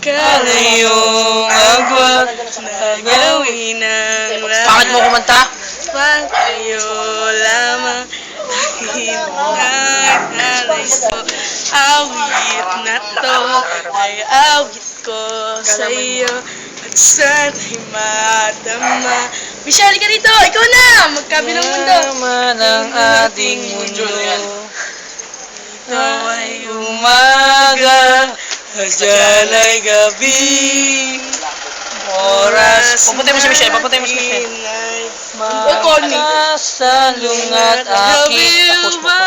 kalayong agwat na gawin ng lahat. Bakit mo kumanta? Patayo lamang dahil naglalay ko. Awit na to ay awit ko sa iyo at sana'y madama. Michelle, ka dito! Ikaw na! Magkabilang mundo! Yaman ang ating mundo. Ito ay umaga, dyan ay gabi. Oras. Papuntay mo si Michelle, papuntay mo si Michelle. Makasalong at aking. Tapos mo.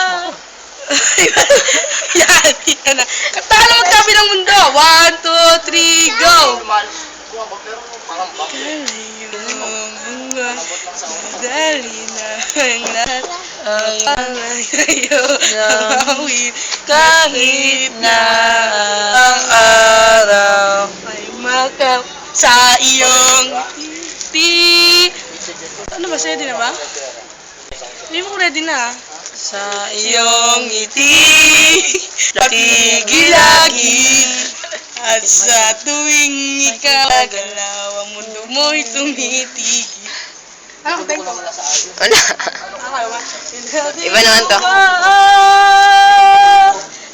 Yan, yan na. Katalo magkabilang mundo. 1, 2, 3, go! Kalayong hanggang madali na ang lahat. Alayo awit Kahit na ang araw ay makap sa iyong ngiti. Ano ba? Ready na ba? Hindi mo ready na. sa Iyong ngiti tigil-lagi at sa tuwing ikaw galaw ang mundo mo'y tumitigil. Ano kung tempo? Wala. Iba naman to.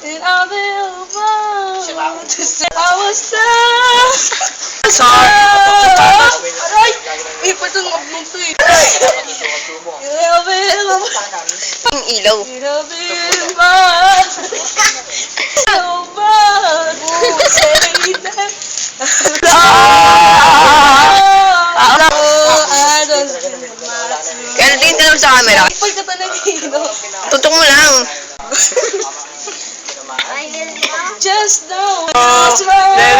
And I'll be over to say I was Sorry. Aray! Eh, pa itong mablong to eh. It'll be over. Ang ilaw. It'll be over. Kaya tingin ka naman sa camera. Pagkata na dito. Tutok mo lang. Just know it's right.